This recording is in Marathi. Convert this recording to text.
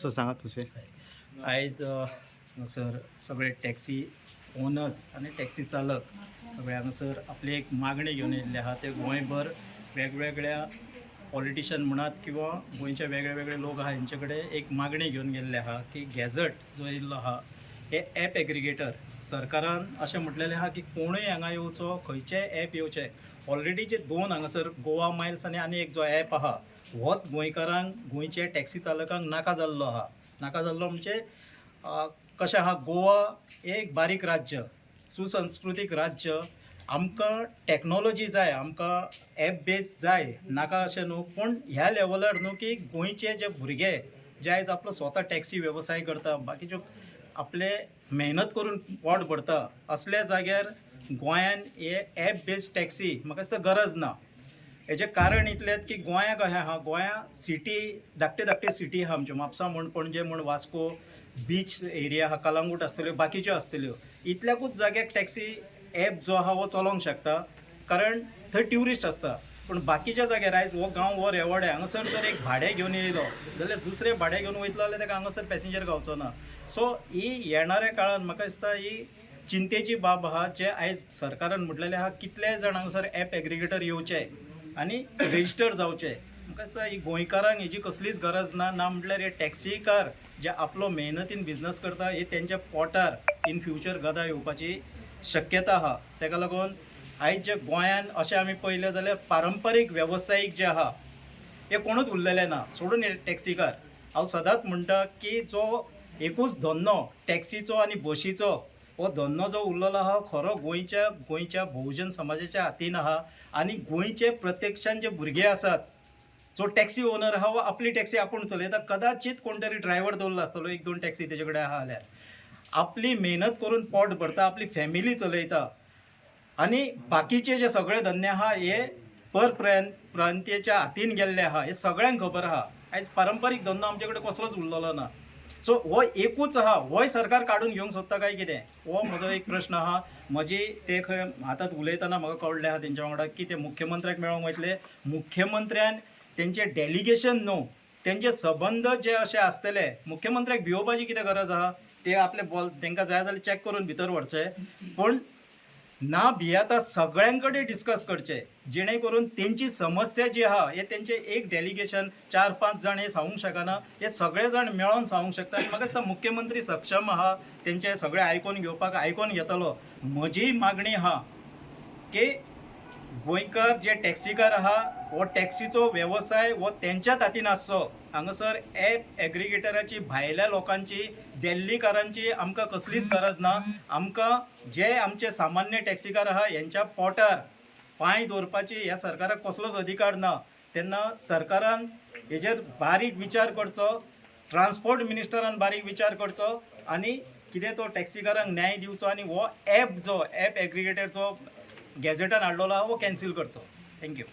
सो सांगा तुझे. आयज सर सगळे टॅक्सी ओनर्स आणि टॅक्सी चालक सगळे हांगासर आपली एक मागणी घेवन येयल्ले आहा. ते गोंयभर वेगवेगळ्या पॉलिटिशियन म्हणत किंवा गोंयचे वेगळे वेगळे लोक आहा हेंचे कडेन एक मागणी घेवन गेल्ले आहा की गॅझट जो येयल्लो आहा हे ॲप एग्रिगेटर सरकारान अशें म्हटलेलें आहा की कोणूय हांगा येवचो, खंयचेय ॲप येवचे. ऑलरेडी जे दोन हांगासर गोवा मायल्स आनी एक जो ॲप आहा होच गोंयकारांक, गोंयचे टॅक्सी चालकांक नाका जाल्लो आहा. नाका जाल्लो म्हणजे कशें आहा, गोवा एक बारीक राज्य, सुसंस्कृतीक राज्य. आमकां टॅक्नॉलॉजी जाय, आमकां ॲप बेस जाय, नाका अशें न्हू. पूण ह्या लेवलार न्हू की गोंयचे जे भुरगे जे आयज आपलो स्वता टॅक्सी वेवसाय करता, बाकीच्यो आपले मेहनत करून पोट भरता, असल्या जाग्यार गोंयान हे ॲप बेस्ड टॅक्सी म्हाका दिसता गरज ना. हेजें कारण इतलेंच की गोंया कशें आहा, गोंया सिटी धाकटे धाकटे सिटी आहा आमच्यो, म्हापसा म्हण, पणजे म्हण, वास्को, बीच एरिया आहा, कलंगूट आसतल्यो, बाकीच्यो आसतल्यो. इतल्याकूच जाग्याक टॅक्सी ॲप जो आहा हो चलोंक शकता, कारण थंय ट्युरिस्ट आसता. पूण बाकीच्या जाग्यार आयज हो गांव हो रेवाडे, हांगासर जर एक भाडें घेवन येयलो जाल्यार दुसरे भाडें घेवन वयतलो जाल्यार ताका हांगासर पॅसेंजर गावचो ना. सो ही येणाऱ्या काळान म्हाका दिसता ही चिंतेची बाब आहा. जे आयज सरकारान म्हटलेलें आहा कितले जाण हांगासर ॲप एग्रिगेटर येवचे आनी रेजिस्टर जावचे. म्हाका दिसता ही गोंयकारांक हेजी कसलीच गरज ना. ना म्हटल्यार हे टॅक्सीकार जे आपलो मेहनतीन बिझनस करता हे तेंच्या पोटार इन फ्युचर गदा येवपाची शक्यता आहा. ताका लागून आयज जे गोंयान अशें आमी पळयलें जाल्यार पारंपारीक वेवसायीक जे आहा हे कोणूच उरलेले ना, सोडून हे टॅक्सीकार. हांव सदांच म्हणटा की जो एकूच धंदो टॅक्सीचो आनी बशीचो, हो धंदो जो उरलेलो आहा खरो गोंयच्या बहुजन समाजाच्या हातीन आहा. आनी गोंयचे प्रत्यक्षान जे भुरगे आसात, जो टॅक्सी ओनर आहा वो आपली टॅक्सी आपूण चलयता. कदाचित कोण तरी ड्रायव्हर दवरलो आसतलो, एक दोन टॅक्सी तेजे कडेन आहा जाल्यार. आपली मेहनत करून पोट भरता, आपली फॅमिली चलयता. आनी बाकीचे जे सगळे धंदे आहा हे परप्रांतीयेच्या हातीन गेल्ले आहा, हे सगळ्यांक खबर आहा. आयज पारंपारीक धंदो आमचे कडेन कसलोच उरलेलो ना. सो हो एकूच आहा, होय सरकार काडून घेवंक सोदता काय कितें, हो म्हजो एक प्रश्न आहा. म्हजी ते खंय आतां उलयतना म्हाका कळ्ळें आहा तेंच्या वांगडा की ते मुख्यमंत्र्याक मेळोंक वयतले. मुख्यमंत्र्यान तेंचे डेलिगेशन न्हू, तेंचे संबंध जे अशे आसतले, मुख्यमंत्र्याक भिवपाची कितें गरज आहा. ते आपले तांकां जाय जाल्यार चॅक करून भितर व्हरचे, पूण ना भियाता सगळ्यां कडेन डिस्कस करचे, जेणे करून तेंची समस्या जी आहा हे तेंचे एक डेलिगेशन 4-5 जाण हे सांगूंक शकना, हे सगळे जाण मेळोन सांगूंक शकता. आनी म्हाका दिसता मुख्यमंत्री सक्षम आहा तेंचे सगळे आयकोन घेवपाक, आयकोन घेतलो. म्हजी मागणी आहा की गोंयकार जे टॅक्सीकार आहा हो टॅक्सीचो वेवसाय हो तेंच्याच हातीन आसचो. हांगासर ॲप एग्रिगेटराची भायल्या लोकांची, दिल्लीकारांची आमकां कसलीच गरज ना. आमकां जे आमचे सामान्य टॅक्सीकार आहा हेंच्या पोटार पांय दवरपाची ह्या सरकाराक कसलोच अधिकार ना. तेन्ना सरकारान हेजेर बारीक विचार करचो, ट्रान्सपोर्ट मिनिस्टरान बारीक विचार करचो आनी कितें तो टॅक्सीकारांक न्याय दिवचो आनी हो ॲप एग्रिगेटरचो गॅझेटान हाडलेलो आहा वो कॅन्सील करचो. थँक्यू.